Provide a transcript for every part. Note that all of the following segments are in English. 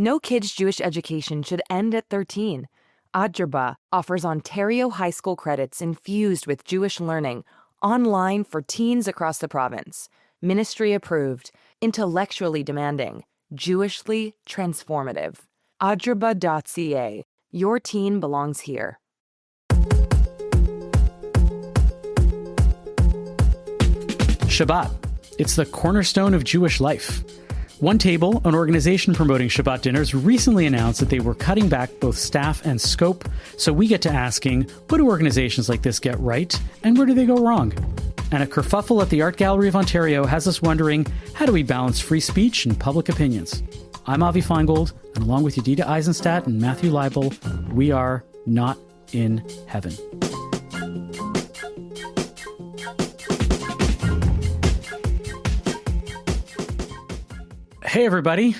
No kid's Jewish education should end at 13. Adjurba offers Ontario high school credits infused with Jewish learning online for teens across the province. Ministry approved, intellectually demanding, Jewishly transformative. Adjurba.ca. Your teen belongs here. Shabbat. It's the cornerstone of Jewish life. OneTable, an organization promoting Shabbat dinners, recently announced that they were cutting back both staff and scope. So we get to asking, what do organizations like this get right, and where do they go wrong? And a kerfuffle at the Art Gallery of Ontario has us wondering, how do we balance free speech and public opinions? I'm Avi Feingold, and along with Yedida Eisenstadt and Matthew Leibel, we are not in heaven. Hey, everybody.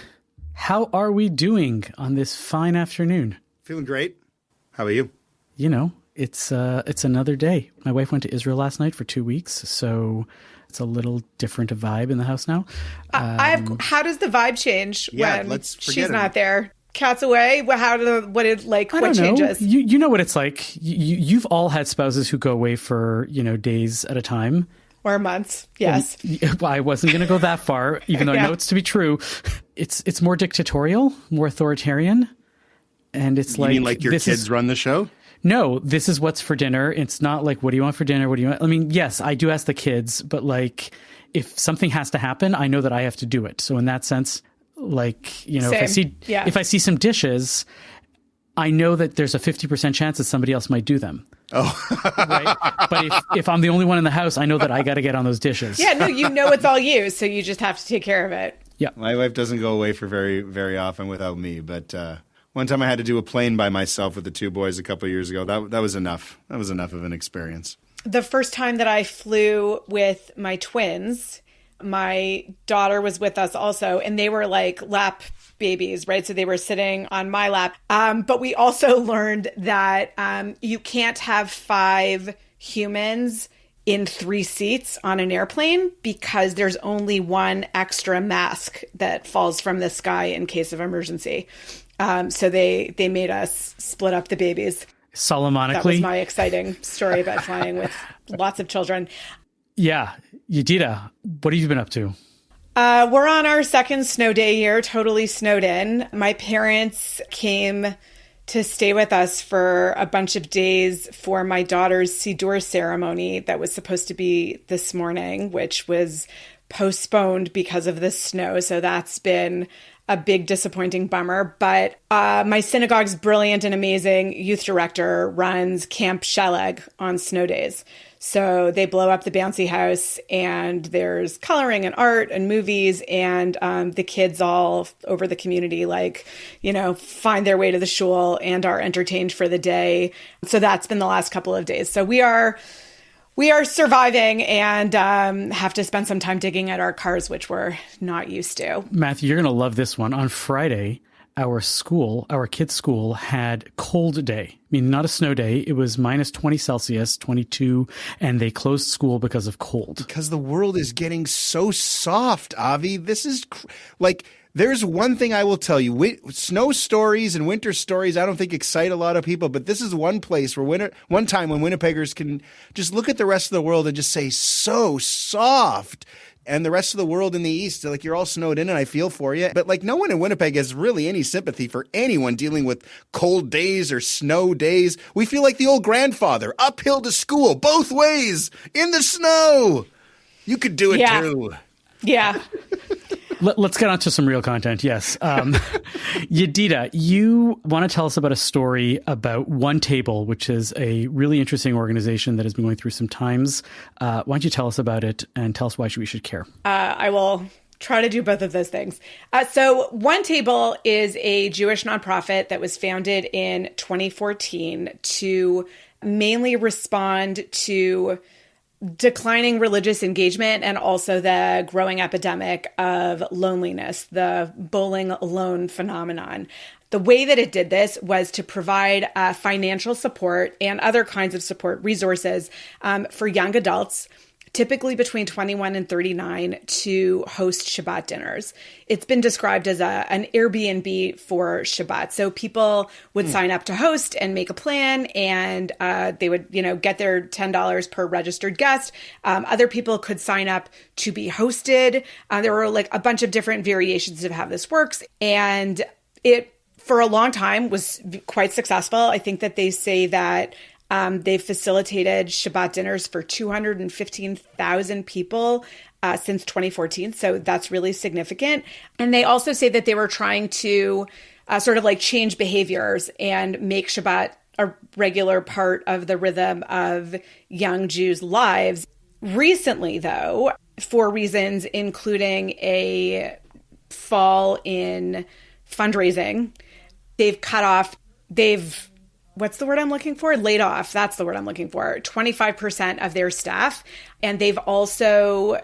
How are we doing on this fine afternoon? Feeling great. How about you? You know, it's another day. My wife went to Israel last night for 2 weeks, so it's a little different a vibe in the house now. How does the vibe change when she's not there? Cat's away. What changes? You know what it's like. You've all had spouses who go away for days at a time. Or months, yes. Well, I wasn't going to go that far, even though I know it's to be true. It's more dictatorial, more authoritarian. And it's you mean like your kids run the show? No, this is what's for dinner. It's not like, what do you want for dinner? What do you want? I mean, yes, I do ask the kids, but like, if something has to happen, I know that I have to do it. So in that sense, like, if I see some dishes, I know that there's a 50% chance that somebody else might do them. Oh, right. But if I'm the only one in the house, I know that I got to get on those dishes. Yeah, no, it's all you, so you just have to take care of it. Yeah, my wife doesn't go away for very, very often without me. But one time I had to do a plane by myself with the two boys a couple of years ago. That was enough. That was enough of an experience. The first time that I flew with my twins, my daughter was with us also, and they were like lap babies, right? So they were sitting on my lap. But we also learned that you can't have 5 humans in 3 seats on an airplane because there's only one extra mask that falls from the sky in case of emergency. So they made us split up the babies. Solomonically. That was my exciting story about flying with lots of children. Yeah. Yedida, what have you been up to? We're on our second snow day here, totally snowed in. My parents came to stay with us for a bunch of days for my daughter's Siddur ceremony that was supposed to be this morning, which was postponed because of the snow. So that's been a big disappointing bummer. But my synagogue's brilliant and amazing youth director runs Camp Sheleg on snow days. So they blow up the bouncy house and there's coloring and art and movies and the kids all over the community, find their way to the shul and are entertained for the day. So that's been the last couple of days. So we are surviving and have to spend some time digging at our cars, which we're not used to. Matthew, you're going to love this one. On Friday, our kids' school had cold day. I mean, not a snow day. It was minus 20 Celsius, 22, and they closed school because of cold. Because the world is getting so soft, Avi. This is there's one thing I will tell you. Snow stories and winter stories I don't think excite a lot of people, but this is one place where one time when Winnipeggers can just look at the rest of the world and just say, so soft. And the rest of the world in the East, you're all snowed in and I feel for you. But no one in Winnipeg has really any sympathy for anyone dealing with cold days or snow days. We feel like the old grandfather, uphill to school, both ways, in the snow. You could do it too. Yeah. Let's get on to some real content. Yes. Yedida, you want to tell us about a story about OneTable, which is a really interesting organization that has been going through some times. Why don't you tell us about it and tell us why we should care? I will try to do both of those things. So OneTable is a Jewish nonprofit that was founded in 2014 to mainly respond to declining religious engagement and also the growing epidemic of loneliness, the bowling alone phenomenon. The way that it did this was to provide financial support and other kinds of support resources for young adults typically between 21 and 39, to host Shabbat dinners. It's been described as an Airbnb for Shabbat. So people would sign up to host and make a plan, and they would, get their $10 per registered guest. Other people could sign up to be hosted. There were like a bunch of different variations of how this works. And it, for a long time, was quite successful. I think that they say that they've facilitated Shabbat dinners for 215,000 people since 2014. So that's really significant. And they also say that they were trying to sort of like change behaviors and make Shabbat a regular part of the rhythm of young Jews' lives. Recently, though, for reasons including a fall in fundraising, what's the word I'm looking for? Laid off. That's the word I'm looking for. 25% of their staff. And they've also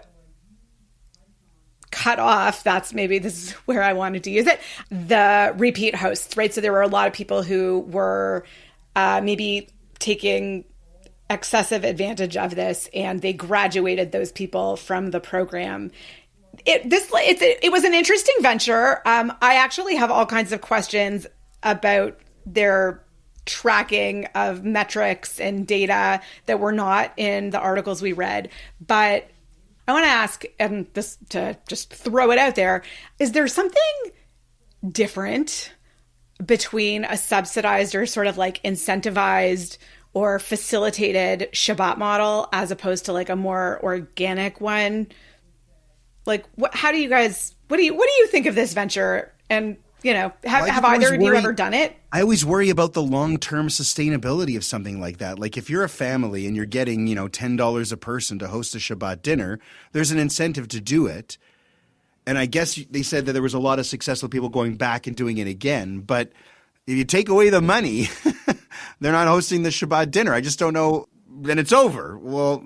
cut off, this is where I wanted to use it, the repeat hosts, right? So there were a lot of people who were maybe taking excessive advantage of this, and they graduated those people from the program. It was an interesting venture. I actually have all kinds of questions about their tracking of metrics and data that were not in the articles we read. But I want to ask, and this to just throw it out there, is there something different between a subsidized or sort of like incentivized or facilitated Shabbat model as opposed to like a more organic one? Like, what do you think of this venture? And have either of you ever done it? I always worry about the long-term sustainability of something like that. Like if you're a family and you're getting, $10 a person to host a Shabbat dinner, there's an incentive to do it. And I guess they said that there was a lot of successful people going back and doing it again. But if you take away the money, they're not hosting the Shabbat dinner. I just don't know. Then it's over. Well,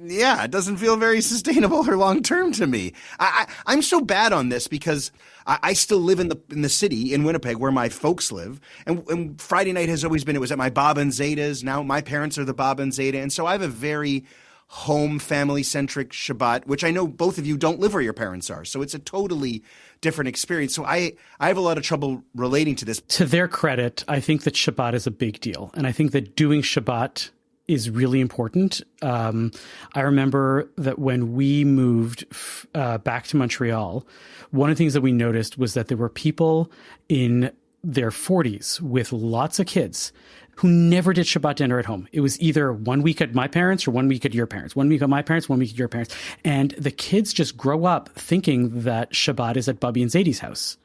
yeah, it doesn't feel very sustainable or long-term to me. I'm so bad on this because I still live in the city in Winnipeg where my folks live. And Friday night has always been, it was at my Bob and Zeta's. Now my parents are the Bob and Zeta. And so I have a very home family-centric Shabbat, which I know both of you don't live where your parents are. So it's a totally different experience. So I have a lot of trouble relating to this. To their credit, I think that Shabbat is a big deal. And I think that doing Shabbat is really important. I remember that when we moved back to Montreal, one of the things that we noticed was that there were people in their 40s with lots of kids who never did Shabbat dinner at home. It was either 1 week at my parents or 1 week at your parents, 1 week at my parents, 1 week at your parents. And the kids just grow up thinking that Shabbat is at Bubby and Zadie's house.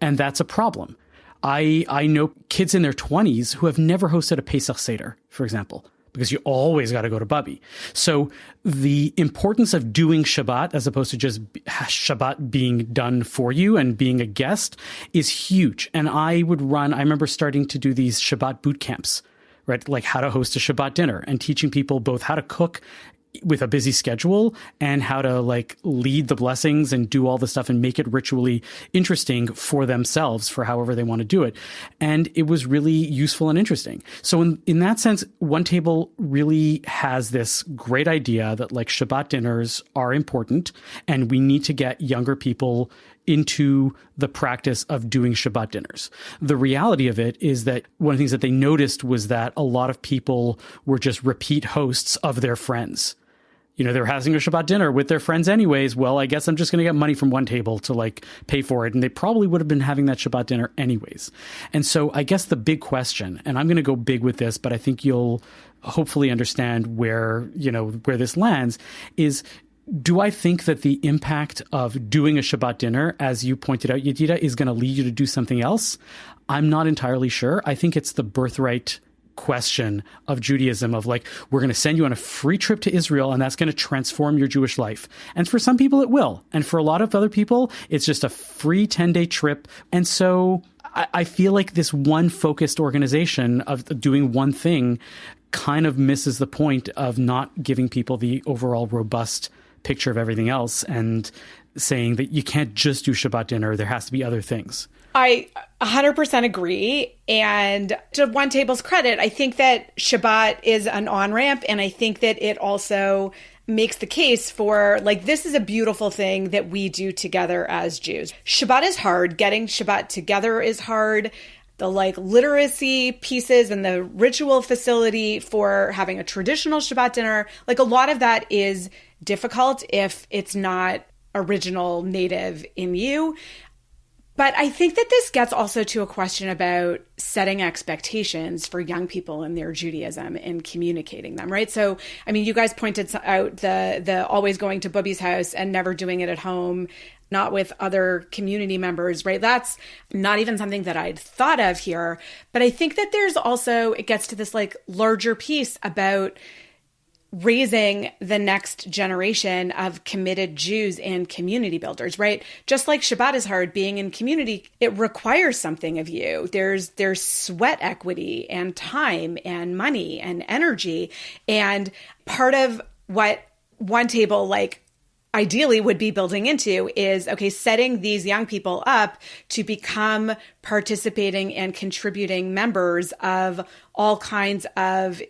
And that's a problem. I know kids in their 20s who have never hosted a Pesach Seder, for example, because you always got to go to Bubby. So the importance of doing Shabbat as opposed to just Shabbat being done for you and being a guest is huge. And I remember starting to do these Shabbat boot camps, right? Like how to host a Shabbat dinner and teaching people both how to cook with a busy schedule and how to like lead the blessings and do all the stuff and make it ritually interesting for themselves for however they want to do it. And it was really useful and interesting. So in that sense, OneTable really has this great idea that like Shabbat dinners are important and we need to get younger people into the practice of doing Shabbat dinners. The reality of it is that one of the things that they noticed was that a lot of people were just repeat hosts of their friends. They're having a Shabbat dinner with their friends anyways. Well, I guess I'm just going to get money from OneTable to like pay for it. And they probably would have been having that Shabbat dinner anyways. And so I guess the big question, and I'm going to go big with this, but I think you'll hopefully understand where this lands, is do I think that the impact of doing a Shabbat dinner, as you pointed out, Yedida, is going to lead you to do something else? I'm not entirely sure. I think it's the birthright question of Judaism of like, we're going to send you on a free trip to Israel and that's going to transform your Jewish life. And for some people it will. And for a lot of other people, it's just a free 10-day trip. And so I feel like this one focused organization of doing one thing kind of misses the point of not giving people the overall robust picture of everything else and saying that you can't just do Shabbat dinner. There has to be other things. I 100% agree. And to OneTable's credit, I think that Shabbat is an on-ramp. And I think that it also makes the case for like, this is a beautiful thing that we do together as Jews. Shabbat is hard. Getting Shabbat together is hard. The like literacy pieces and the ritual facility for having a traditional Shabbat dinner, like a lot of that is difficult if it's not original native in you. But I think that this gets also to a question about setting expectations for young people in their Judaism and communicating them, right? So, I mean, you guys pointed out the always going to Bubby's house and never doing it at home, not with other community members, right? That's not even something that I'd thought of here. But I think that there's also, it gets to this like larger piece about raising the next generation of committed Jews and community builders, right? Just like Shabbat is hard, being in community, it requires something of you. There's sweat equity and time and money and energy. And part of what OneTable like ideally would be building into is, okay, setting these young people up to become participating and contributing members of all kinds of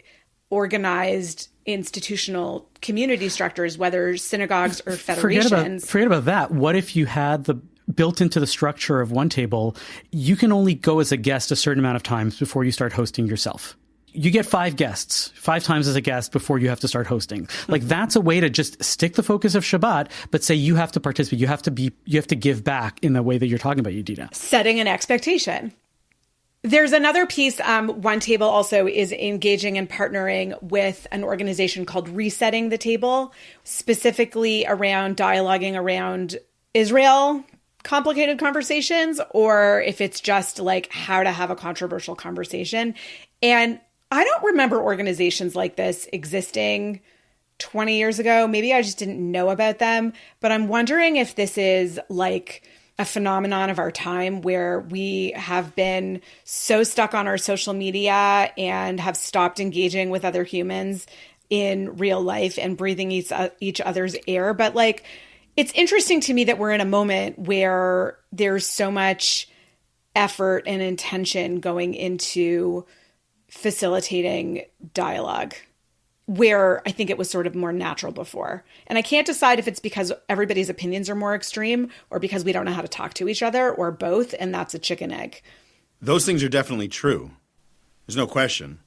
organized institutional community structures, whether synagogues or federations. Forget about that. What if you had the built into the structure of OneTable, you can only go as a guest a certain amount of times before you start hosting yourself. You get 5 guests, 5 times as a guest before you have to start hosting. Like that's a way to just stick the focus of Shabbat, but say you have to participate. You have to give back in the way that you're talking about, Yedida. Setting an expectation. There's another piece. OneTable also is engaging and partnering with an organization called Resetting the Table, specifically around dialoguing around Israel complicated conversations, or if it's just like how to have a controversial conversation. And I don't remember organizations like this existing 20 years ago. Maybe I just didn't know about them, but I'm wondering if this is like a phenomenon of our time where we have been so stuck on our social media and have stopped engaging with other humans in real life and breathing each other's air. But like, it's interesting to me that we're in a moment where there's so much effort and intention going into facilitating dialogue, where I think it was sort of more natural before. And I can't decide if it's because everybody's opinions are more extreme or because we don't know how to talk to each other or both, and that's a chicken egg. Those things are definitely true. There's no question.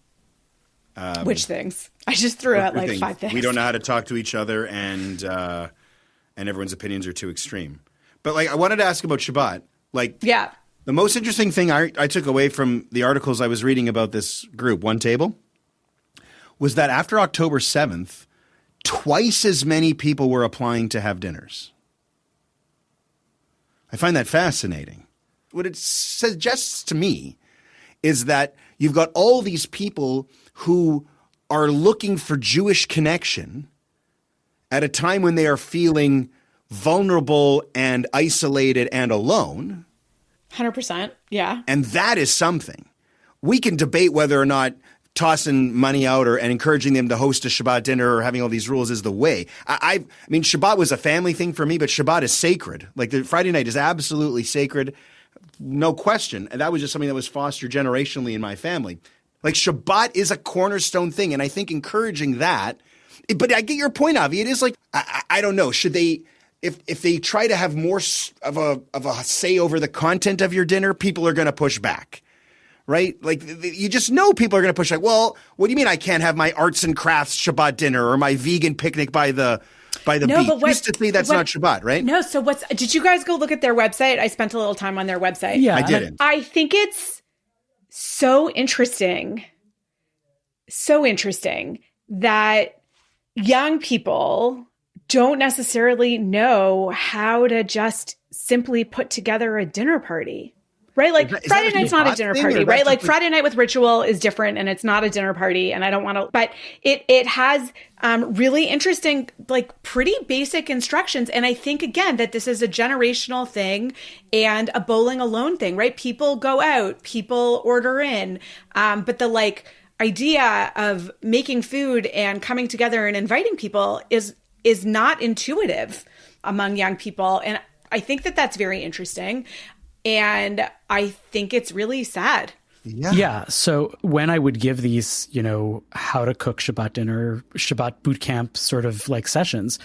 Which things? I just threw out like 5 things. We don't know how to talk to each other, and everyone's opinions are too extreme. But like, I wanted to ask about Shabbat. Like, yeah, the most interesting thing I took away from the articles I was reading about this group, OneTable, was that after October 7th, twice as many people were applying to have dinners. I find that fascinating. What it suggests to me is that you've got all these people who are looking for Jewish connection at a time when they are feeling vulnerable and isolated and alone. 100%. Yeah. And that is something. We can debate whether or not tossing money out and encouraging them to host a Shabbat dinner or having all these rules is the way. I mean, Shabbat was a family thing for me, but Shabbat is sacred. Like the Friday night is absolutely sacred, no question. And that was just something that was fostered generationally in my family. Like Shabbat is a cornerstone thing, and I think encouraging that. But I get your point, Avi. It is like I don't know. Should they? If they try to have more of a say over the content of your dinner, people are going to push back. Right? Like you just know people are going to push like, well, what do you mean I can't have my arts and crafts Shabbat dinner or my vegan picnic by the beach? But Used to think that's not Shabbat, right? No. So did you guys go look at their website? I spent a little time on their website. Yeah, I didn't. I think it's so interesting that young people don't necessarily know how to just simply put together a dinner party. Right? Like Friday night's not a dinner party, right? Like Friday night with ritual is different and it's not a dinner party. And I don't want to, but it has really interesting, like pretty basic instructions. And I think again, that this is a generational thing and a bowling alone thing, right? People go out, people order in. But the like idea of making food and coming together and inviting people is not intuitive among young people. And I think that that's very interesting. And I think it's really sad. Yeah. So when I would give these, how to cook Shabbat dinner, Shabbat boot camp sort of like sessions,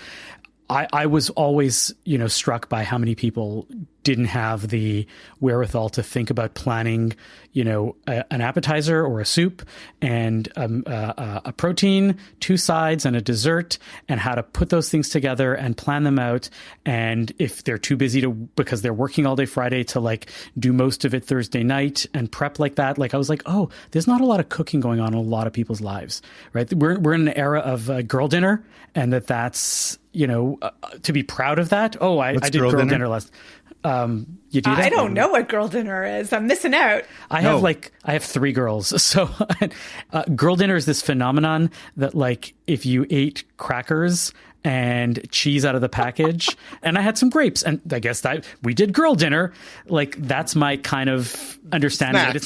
I was always, struck by how many people didn't have the wherewithal to think about planning, an appetizer or a soup and a protein, 2 sides and a dessert, and how to put those things together and plan them out. And if they're too busy because they're working all day Friday, to like do most of it Thursday night and prep like that. Like I was like, oh, there's not a lot of cooking going on in a lot of people's lives, right? We're in an era of girl dinner, and that's, to be proud of that. Oh, I did girl dinner last. You do that? I don't know what girl dinner is. I'm missing out. I have 3 girls. So girl dinner is this phenomenon that like if you ate crackers and cheese out of the package and I had some grapes, and I guess that we did girl dinner. Like that's my kind of understanding.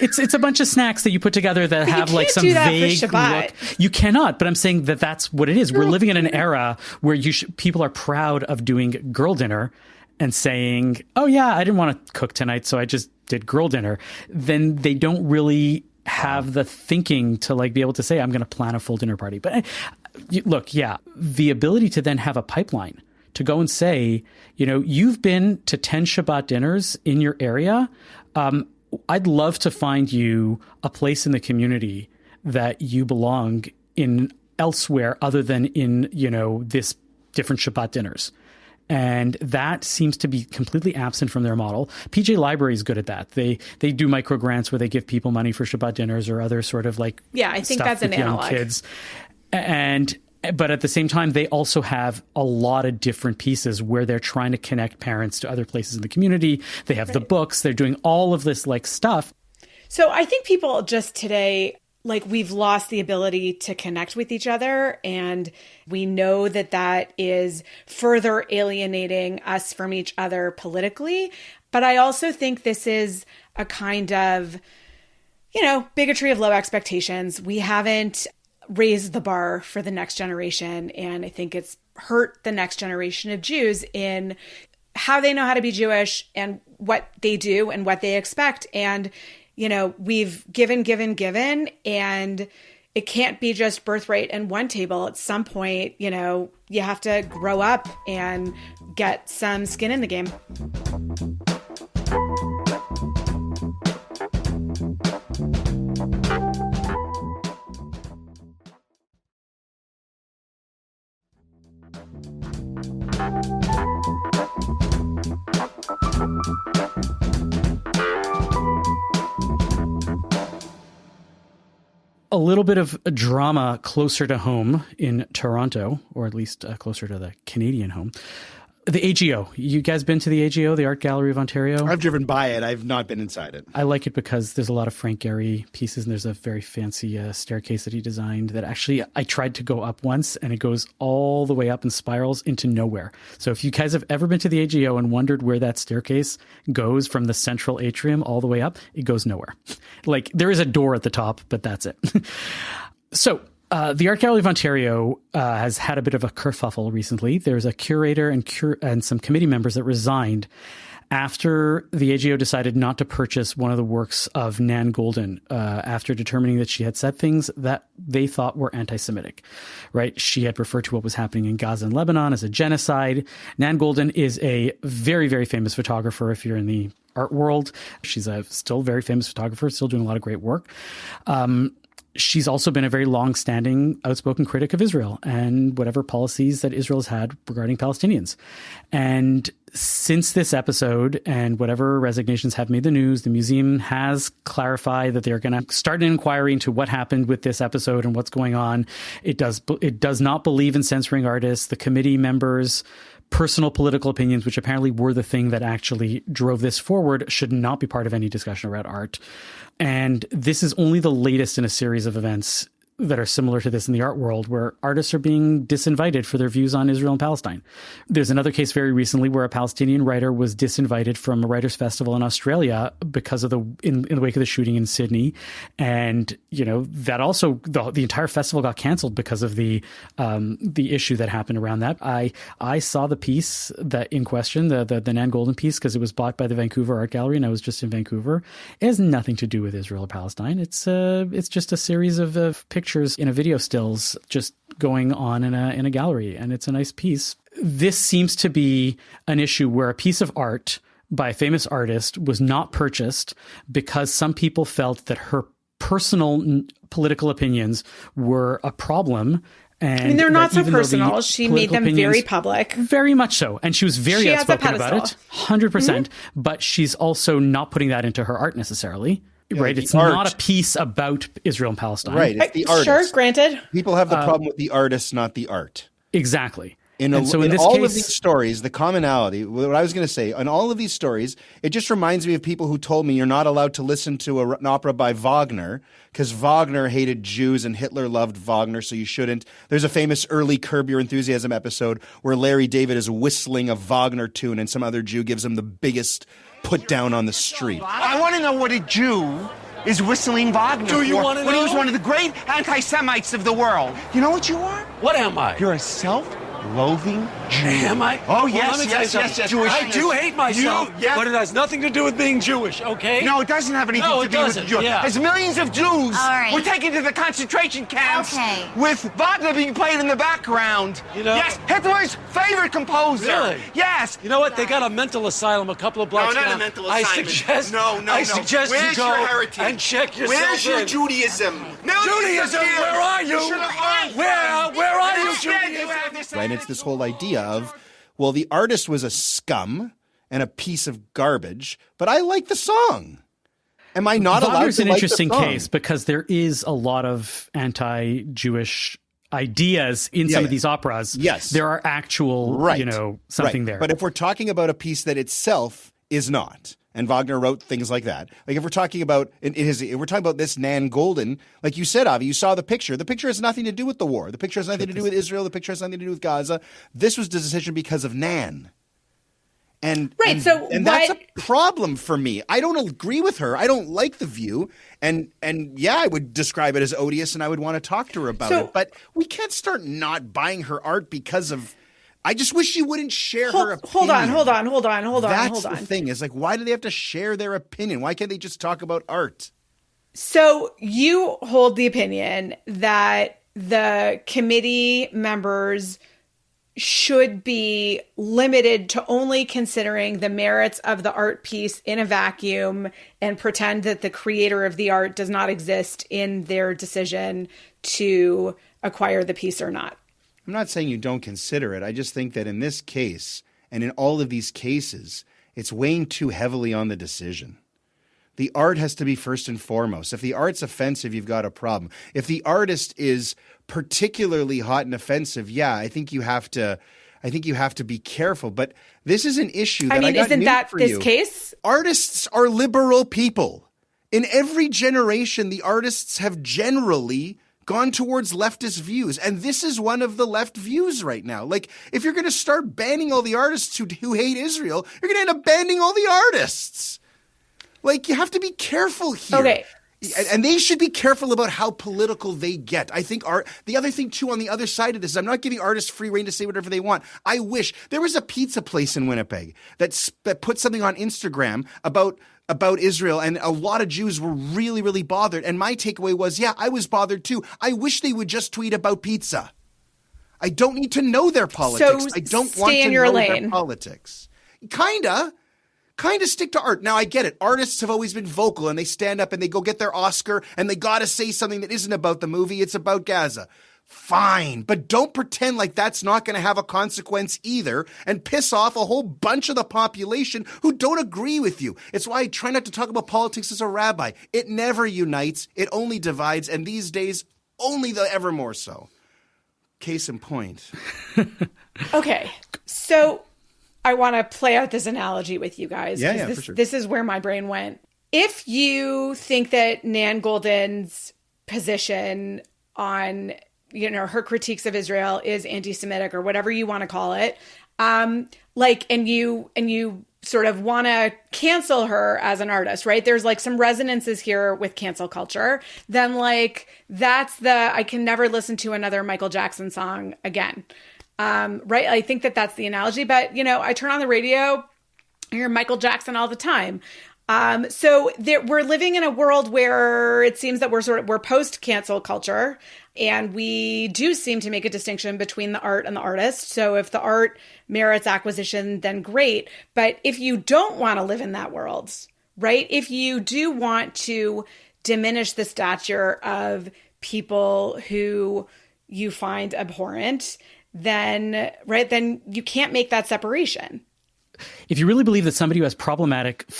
It's a bunch of snacks that you put together that have like some vague look. You cannot, but I'm saying that that's what it is. We're living in an era where people are proud of doing girl dinner and saying, oh yeah, I didn't want to cook tonight, so I just did girl dinner. Then they don't really have the thinking to like be able to say, I'm going to plan a full dinner party. But look, yeah, the ability to then have a pipeline to go and say, you've been to 10 Shabbat dinners in your area. I'd love to find you a place in the community that you belong in elsewhere other than in, this different Shabbat dinners. And that seems to be completely absent from their model. PJ Library is good at that. They do micro grants where they give people money for Shabbat dinners or other sort of like I think stuff that's with an young analog. Kids. But at the same time, they also have a lot of different pieces where they're trying to connect parents to other places in the community. They have the books. They're doing all of this like stuff. So I think people just today, like we've lost the ability to connect with each other. And we know that is further alienating us from each other politically. But I also think this is a kind of, bigotry of low expectations. We haven't raised the bar for the next generation. And I think it's hurt the next generation of Jews in how they know how to be Jewish and what they do and what they expect. And we've given, and it can't be just birthright and OneTable. At some point, you have to grow up and get some skin in the game. A little bit of drama closer to home in Toronto, or at least closer to the Canadian home. The AGO. You guys been to the AGO, the Art Gallery of Ontario? I've driven by it. I've not been inside it. I like it because there's a lot of Frank Gehry pieces, and there's a very fancy staircase that he designed that actually I tried to go up once, and it goes all the way up and spirals into nowhere. So if you guys have ever been to the AGO and wondered where that staircase goes from the central atrium all the way up, it goes nowhere. Like there is a door at the top, but that's it. So the Art Gallery of Ontario has had a bit of a kerfuffle recently. There's a curator and some committee members that resigned after the AGO decided not to purchase one of the works of Nan Goldin after determining that she had said things that they thought were anti-Semitic, right? She had referred to what was happening in Gaza and Lebanon as a genocide. Nan Goldin is a very, very famous photographer if you're in the art world. She's a still very famous photographer, still doing a lot of great work. She's also been a very long-standing, outspoken critic of Israel and whatever policies that Israel has had regarding Palestinians. And since this episode and whatever resignations have made the news, the museum has clarified that they're going to start an inquiry into what happened with this episode and what's going on. It does not believe in censoring artists. The committee members' personal political opinions, which apparently were the thing that actually drove this forward, should not be part of any discussion about art. And this is only the latest in a series of events that are similar to this in the art world, where artists are being disinvited for their views on Israel and Palestine. There's another case very recently where a Palestinian writer was disinvited from a writers' festival in Australia because of in the wake of the shooting in Sydney. And, that also, the entire festival got canceled because of the issue that happened around that. I saw the piece that in question, the Nan Goldin piece, because it was bought by the Vancouver Art Gallery, and I was just in Vancouver. It has nothing to do with Israel or Palestine. It's just a series of pictures in a video stills just going on in a gallery, and it's a nice piece. This seems to be an issue where a piece of art by a famous artist was not purchased because some people felt that her personal political opinions were a problem. And they're not so personal. She made them very public. Very much so. And she was very outspoken about it, 100%. But she's also not putting that into her art necessarily. Yeah, right. It's not a piece about Israel and Palestine. Right. It's the artist. Sure, granted. People have the problem with the artist, not the art. Exactly. In all of these stories, the commonality, what I was going to say, on all of these stories, it just reminds me of people who told me you're not allowed to listen to an opera by Wagner because Wagner hated Jews and Hitler loved Wagner, so you shouldn't. There's a famous early Curb Your Enthusiasm episode where Larry David is whistling a Wagner tune and some other Jew gives him the biggest put down on the street. I want to know what a Jew is whistling Wagner Do you want to know? When he was one of the great anti-Semites of the world. You know what you are? What am I? You're a self-loathing Jew. Am I? Oh, Well, yes, let me tell you yes. something. Jewish. I do hate myself, Yeah. but it has nothing to do with being Jewish, okay? No, it doesn't have anything No, to it do with doesn't, Jews. yeah. As millions of Jews right. were taken to the concentration camps Okay. with Wagner being played in the background. You know- Yes, Hitler's favorite composer. Really? Yes. You know what? They got a mental asylum a couple of blocks No, not down. a mental I assignment. suggest, No. I suggest Where's you go your heritage? and check yourself Where's your in. Judaism? No, Judaism, where are you? should have learned. Where are you, Instead, Judaism? have this Right? And it's this whole idea of, well, the artist was a scum and a piece of garbage, but I like the song. Am I not allowed Wagner's to an like interesting the song? case because there is a lot of anti-Jewish ideas in some of these operas. Yes. There are actual, something there. But if we're talking about a piece that itself is not, and Wagner wrote things like that, like if we're talking about if we're talking about this Nan Goldin, like you said, Avi, you saw the picture. The picture has nothing to do with the war. The picture has nothing to do with Israel. The picture has nothing to do with Gaza. This was the decision because of Nan. And that's a problem for me. I don't agree with her. I don't like the view. And yeah, I would describe it as odious and I would want to talk to her about it. But we can't start not buying her art because of I just wish you wouldn't share her opinion. Hold on. That's the thing is like, why do they have to share their opinion? Why can't they just talk about art? So you hold the opinion that the committee members should be limited to only considering the merits of the art piece in a vacuum and pretend that the creator of the art does not exist in their decision to acquire the piece or not. I'm not saying you don't consider it. I just think that in this case and in all of these cases, it's weighing too heavily on the decision. The art has to be first and foremost. If the art's offensive, you've got a problem. If the artist is particularly hot and offensive, yeah, I think you have to be careful. But this is an issue that I got isn't news that for this you. case? Artists are liberal people. In every generation, the artists have generally gone towards leftist views. And this is one of the left views right now. Like, if you're going to start banning all the artists who hate Israel, you're going to end up banning all the artists. Like, you have to be careful here. Okay. And they should be careful about how political they get. I think the other thing, too, on the other side of this is I'm not giving artists free rein to say whatever they want. I wish there was a pizza place in Winnipeg that put something on Instagram about Israel, and a lot of Jews were really, really bothered. And my takeaway was, yeah, I was bothered, too. I wish they would just tweet about pizza. I don't need to know their politics. So I don't stay want to in your know lane. their politics. Kind of stick to art. Now, I get it. Artists have always been vocal and they stand up and they go get their Oscar and they got to say something that isn't about the movie. It's about Gaza. Fine. But don't pretend like that's not going to have a consequence either and piss off a whole bunch of the population who don't agree with you. It's why I try not to talk about politics as a rabbi. It never unites. It only divides. And these days, only the ever more so. Case in point. Okay. So I want to play out this analogy with you guys. Yeah, this, for sure. This is where my brain went. If you think that Nan Goldin's position on, her critiques of Israel is anti-Semitic or whatever you want to call it, and you sort of want to cancel her as an artist, right? There's like some resonances here with cancel culture. Then like, I can never listen to another Michael Jackson song again. Right. I think that's the analogy, but I turn on the radio, I hear Michael Jackson all the time. So we're living in a world where it seems that we're post cancel culture, and we do seem to make a distinction between the art and the artist. So if the art merits acquisition, then great. But if you don't want to live in that world, right? If you do want to diminish the stature of people who you find abhorrent, then you can't make that separation. If you really believe that somebody who has problematic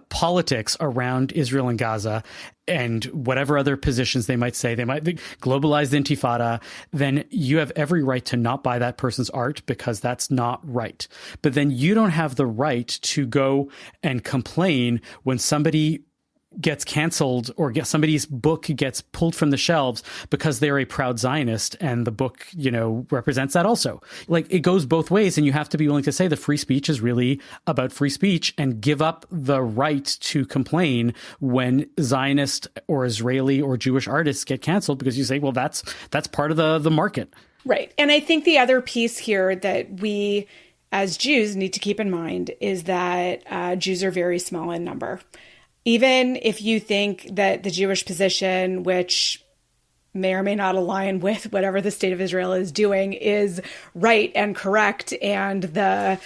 politics around Israel and Gaza and whatever other positions they might say, they might globalize the intifada, then you have every right to not buy that person's art because that's not right. But then you don't have the right to go and complain when somebody gets canceled or somebody's book gets pulled from the shelves because they're a proud Zionist and the book, represents that also. Like, it goes both ways, and you have to be willing to say the free speech is really about free speech and give up the right to complain when Zionist or Israeli or Jewish artists get canceled because you say, well, that's part of the market. Right. And I think the other piece here that we as Jews need to keep in mind is that Jews are very small in number. Even if you think that the Jewish position, which may or may not align with whatever the state of Israel is doing, is right and correct and the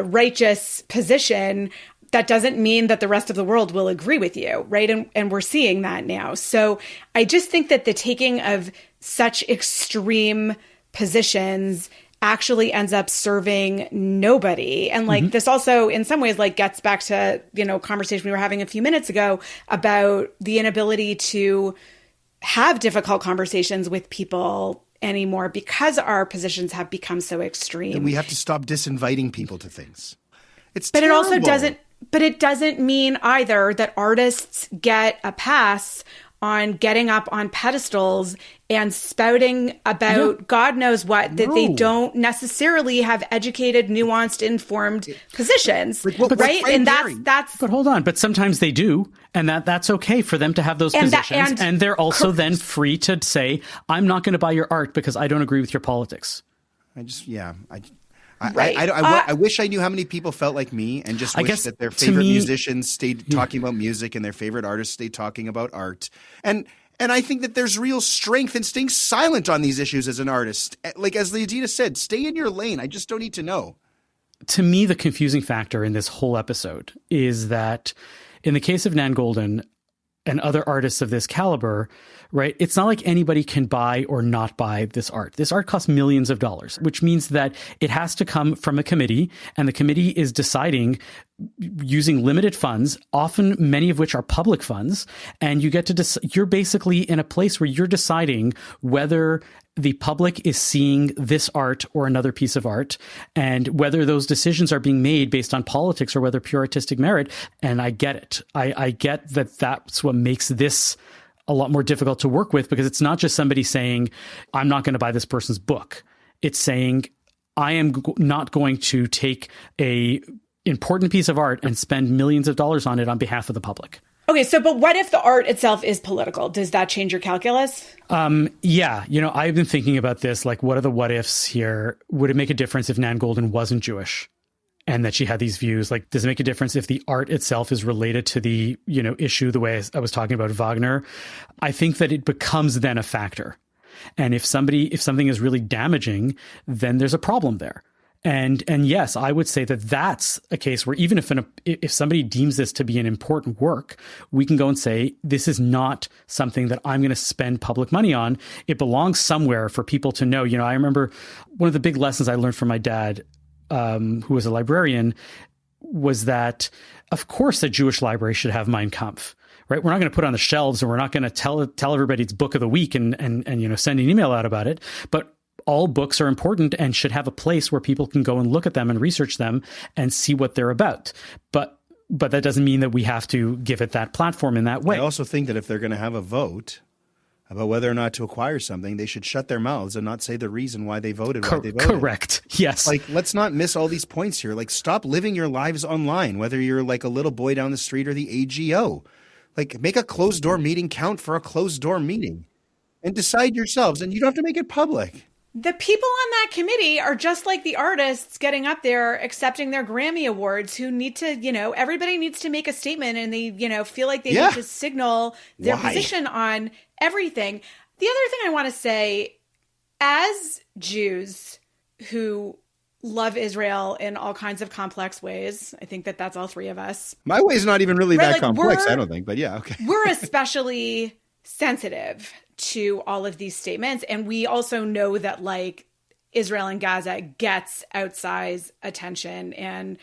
righteous position, that doesn't mean that the rest of the world will agree with you, right? And we're seeing that now. So I just think that the taking of such extreme positions actually ends up serving nobody. And this also in some ways gets back to, conversation we were having a few minutes ago about the inability to have difficult conversations with people anymore because our positions have become so extreme. And we have to stop disinviting people to things. But it also doesn't mean either that artists get a pass on getting up on pedestals and spouting about God knows what, that they don't necessarily have educated, nuanced, informed positions, right? And that's. But hold on, but sometimes they do, and that's okay for them to have those positions, and they're also then free to say, "I'm not going to buy your art because I don't agree with your politics." I wish I knew how many people felt like me and just wish that their favorite musicians stayed talking about music and their favorite artists stayed talking about art. And I think that there's real strength in staying silent on these issues as an artist. Like, as Leodina said, stay in your lane. I just don't need to know. To me, the confusing factor in this whole episode is that in the case of Nan Goldin and other artists of this caliber, right, it's not like anybody can buy or not buy this art. This art costs millions of dollars, which means that it has to come from a committee, and the committee is deciding using limited funds, often many of which are public funds, and you get to you're basically in a place where you're deciding whether the public is seeing this art or another piece of art, and whether those decisions are being made based on politics or whether pure artistic merit. And I get it. I get that that's what makes this a lot more difficult to work with, because it's not just somebody saying, I'm not going to buy this person's book. It's saying, I am not going to take a important piece of art and spend millions of dollars on it on behalf of the public. Okay, but what if the art itself is political? Does that change your calculus? Yeah. I've been thinking about this, what are the what ifs here? Would it make a difference if Nan Goldin wasn't Jewish and that she had these views? Does it make a difference if the art itself is related to the, issue, the way I was talking about Wagner? I think that it becomes then a factor. And if something is really damaging, then there's a problem there. And yes, I would say that that's a case where even if somebody deems this to be an important work, we can go and say, this is not something that I'm going to spend public money on. It belongs somewhere for people to know. I remember one of the big lessons I learned from my dad, who was a librarian, was that, of course, a Jewish library should have Mein Kampf. Right? We're not going to put it on the shelves, and we're not going to tell everybody it's book of the week and send an email out about it. But all books are important and should have a place where people can go and look at them and research them and see what they're about. But that doesn't mean that we have to give it that platform in that way. I also think that if they're going to have a vote, about whether or not to acquire something, they should shut their mouths and not say the reason why they voted why they voted. Correct. Yes. Like, let's not miss all these points here. Like, stop living your lives online, whether you're like a little boy down the street or the AGO. Like, make a closed-door meeting count for a closed-door meeting and decide yourselves. And you don't have to make it public. The people on that committee are just like the artists getting up there, accepting their Grammy Awards, who need to, everybody needs to make a statement, and they, feel like they need to signal their position on everything. The other thing I want to say, as Jews who love Israel in all kinds of complex ways, I think that that's all three of us. My way is not even really that complex, I don't think, but yeah, okay. We're especially sensitive to all of these statements. And we also know that like Israel and Gaza gets outsized attention. And,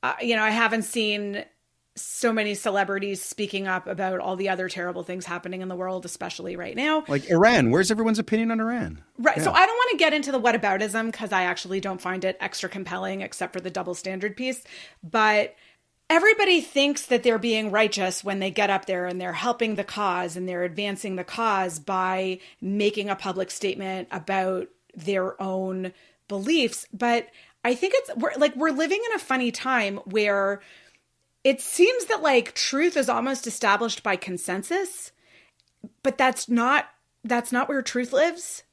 I haven't seen so many celebrities speaking up about all the other terrible things happening in the world, especially right now. Like Iran. Where's everyone's opinion on Iran? Right. Yeah. So I don't want to get into the whataboutism because I actually don't find it extra compelling except for the double standard piece. But everybody thinks that they're being righteous when they get up there and they're helping the cause and they're advancing the cause by making a public statement about their own beliefs. But I think we're living in a funny time where it seems that like truth is almost established by consensus, but that's not where truth lives.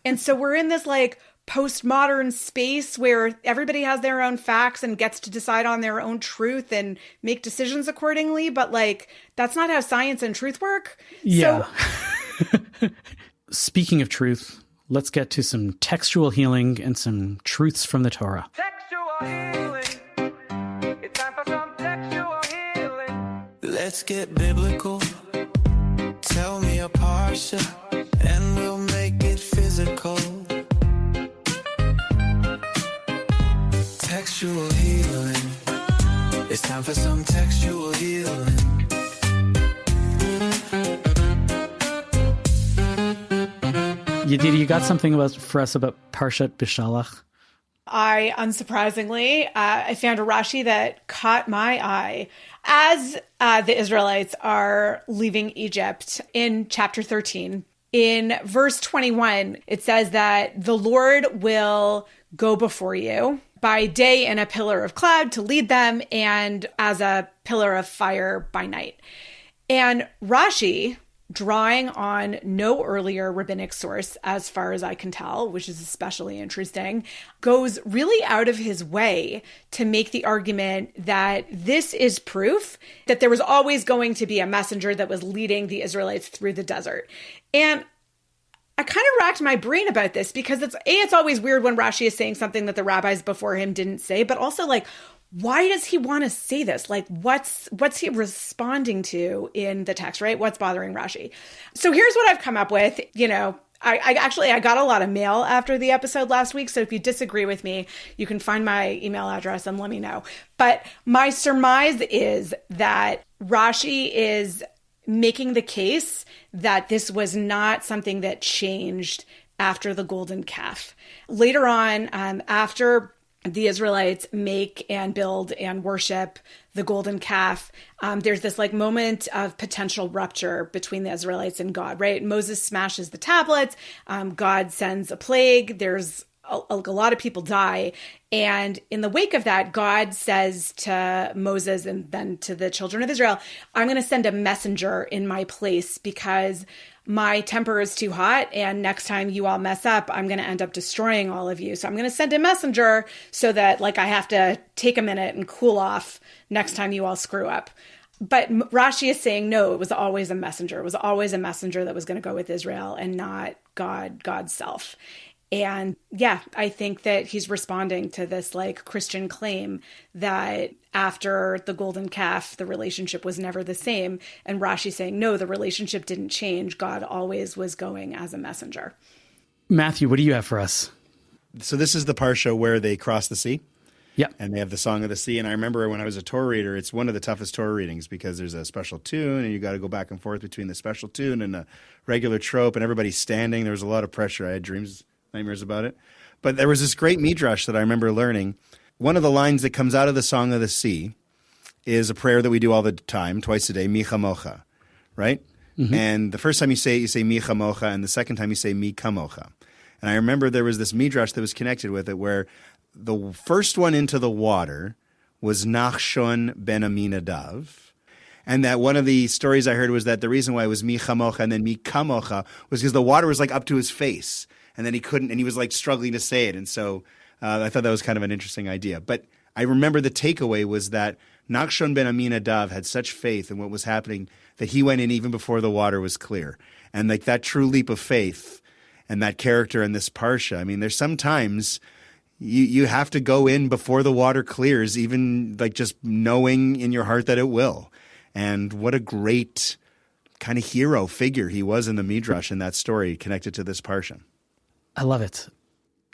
And so we're in this like postmodern space where everybody has their own facts and gets to decide on their own truth and make decisions accordingly. But like, that's not how science and truth work. Yeah. So- Speaking of truth, let's get to some textual healing and some truths from the Torah. Textual healing. It's time for some textual healing. Let's get biblical. Tell me a parsha and we'll make it physical. Textual healing. It's time for some textual healing. Yedidi, you got something for us about Parshat Bishalach? I, unsurprisingly, I found a Rashi that caught my eye. As the Israelites are leaving Egypt in chapter 13, in verse 21, it says that the Lord will go before you by day in a pillar of cloud to lead them and as a pillar of fire by night. And Rashi, drawing on no earlier rabbinic source, as far as I can tell, which is especially interesting, goes really out of his way to make the argument that this is proof that there was always going to be a messenger that was leading the Israelites through the desert. And I kind of racked my brain about this because it's always weird when Rashi is saying something that the rabbis before him didn't say, but also like, why does he want to say this? Like, what's he responding to in the text, right? What's bothering Rashi? So here's what I've come up with. I got a lot of mail after the episode last week. So if you disagree with me, you can find my email address and let me know. But my surmise is that Rashi is making the case that this was not something that changed after the golden calf. Later on, after the Israelites make and build and worship the golden calf, there's this like moment of potential rupture between the Israelites and God, right? Moses smashes the tablets. God sends a plague. There's a lot of people die. And in the wake of that, God says to Moses and then to the children of Israel, I'm going to send a messenger in my place because my temper is too hot. And next time you all mess up, I'm going to end up destroying all of you. So I'm going to send a messenger so that like I have to take a minute and cool off next time you all screw up. But Rashi is saying, no, it was always a messenger. It was always a messenger that was going to go with Israel and not God's self. And yeah, I think that he's responding to this like Christian claim that after the golden calf, the relationship was never the same. And Rashi saying, no, the relationship didn't change. God always was going as a messenger. Matthew, what do you have for us? So this is the parsha where they cross the sea. Yeah. And they have the Song of the Sea. And I remember when I was a Torah reader, it's one of the toughest Torah readings because there's a special tune and you got to go back and forth between the special tune and the regular trope and everybody's standing. There was a lot of pressure. I had nightmares about it. But there was this great midrash that I remember learning. One of the lines that comes out of the Song of the Sea is a prayer that we do all the time, twice a day, Mi Chamocha, right? And the first time you say mi chamocha, and the second time you say mi kamocha. And I remember there was this midrash that was connected with it where the first one into the water was Nachshon ben Aminadav. And that one of the stories I heard was that the reason why it was mi chamocha and then mi kamocha was because the water was like up to his face. And then he couldn't, and he was like struggling to say it. And so I thought that was kind of an interesting idea. But I remember the takeaway was that Nachshon ben Aminadav had such faith in what was happening that he went in even before the water was clear. And like that true leap of faith and that character in this parsha, I mean, there's sometimes you have to go in before the water clears, even like just knowing in your heart that it will. And what a great kind of hero figure he was in the Midrash in that story connected to this parsha. I love it.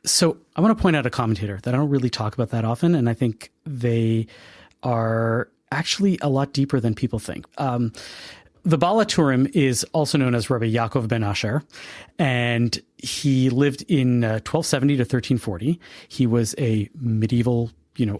So I want to point out a commentator that I don't really talk about that often, and I think they are actually a lot deeper than people think. The Baal HaTurim is also known as Rabbi Yaakov ben Asher, and he lived in 1270 to 1340. He was a medieval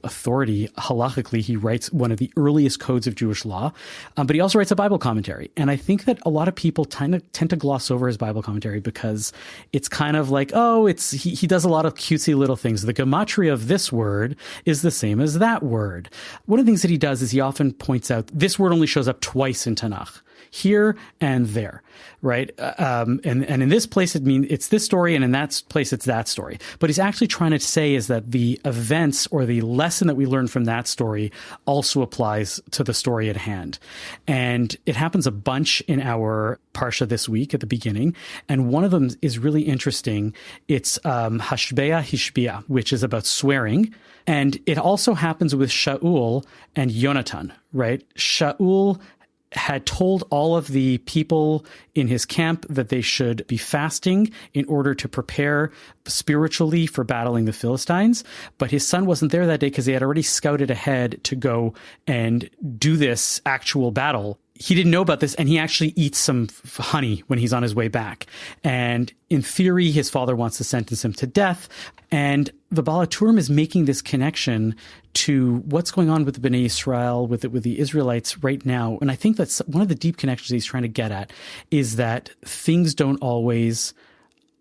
authority. Halachically, he writes one of the earliest codes of Jewish law, but he also writes a Bible commentary. And I think that a lot of people tend to gloss over his Bible commentary because it's kind of like, he does a lot of cutesy little things. The gematria of this word is the same as that word. One of the things that he does is he often points out this word only shows up twice in Tanakh. Here and there, right? And in this place, it's this story, and in that place, it's that story. But he's actually trying to say is that the events or the lesson that we learn from that story also applies to the story at hand. And it happens a bunch in our Parsha this week at the beginning. And one of them is really interesting. It's Hashbeah Hishbiah, which is about swearing. And it also happens with Shaul and Yonatan, right? Shaul had told all of the people in his camp that they should be fasting in order to prepare spiritually for battling the Philistines. But his son wasn't there that day because they had already scouted ahead to go and do this actual battle. He didn't know about this, and he actually eats some honey when he's on his way back. And in theory, his father wants to sentence him to death. And the Baal HaTurim is making this connection to what's going on with the Bnei Israel, with the Israelites right now. And I think that's one of the deep connections he's trying to get at is that things don't always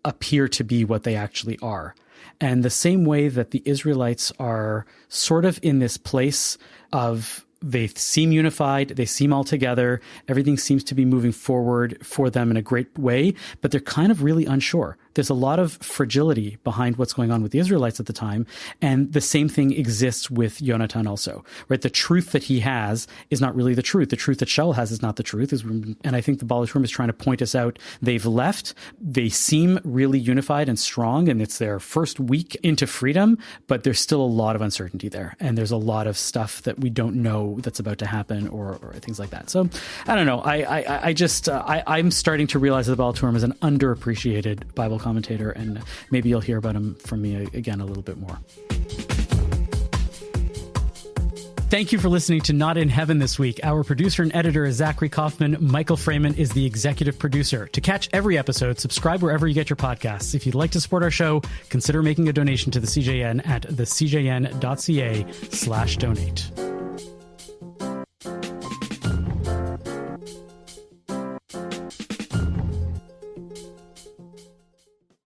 appear to be what they actually are. And the same way that the Israelites are sort of in this place of they seem unified, they seem all together, everything seems to be moving forward for them in a great way, but they're kind of really unsure. There's a lot of fragility behind what's going on with the Israelites at the time, and the same thing exists with Yonatan also, right? The truth that he has is not really the truth. The truth that Shaul has is not the truth. And I think the Baal HaTurim is trying to point us out. They've left. They seem really unified and strong, and it's their first week into freedom, but there's still a lot of uncertainty there, and there's a lot of stuff that we don't know that's about to happen or things like that. So I don't know. I'm starting to realize that the Baal HaTurim is an underappreciated Bible commentator, and maybe you'll hear about him from me again a little bit more. Thank you for listening to Not in Heaven this week. Our producer and editor is Zachary Kaufman. Michael Freeman is the executive producer. To catch every episode, subscribe wherever you get your podcasts. If you'd like to support our show, consider making a donation to the CJN at thecjn.ca/donate.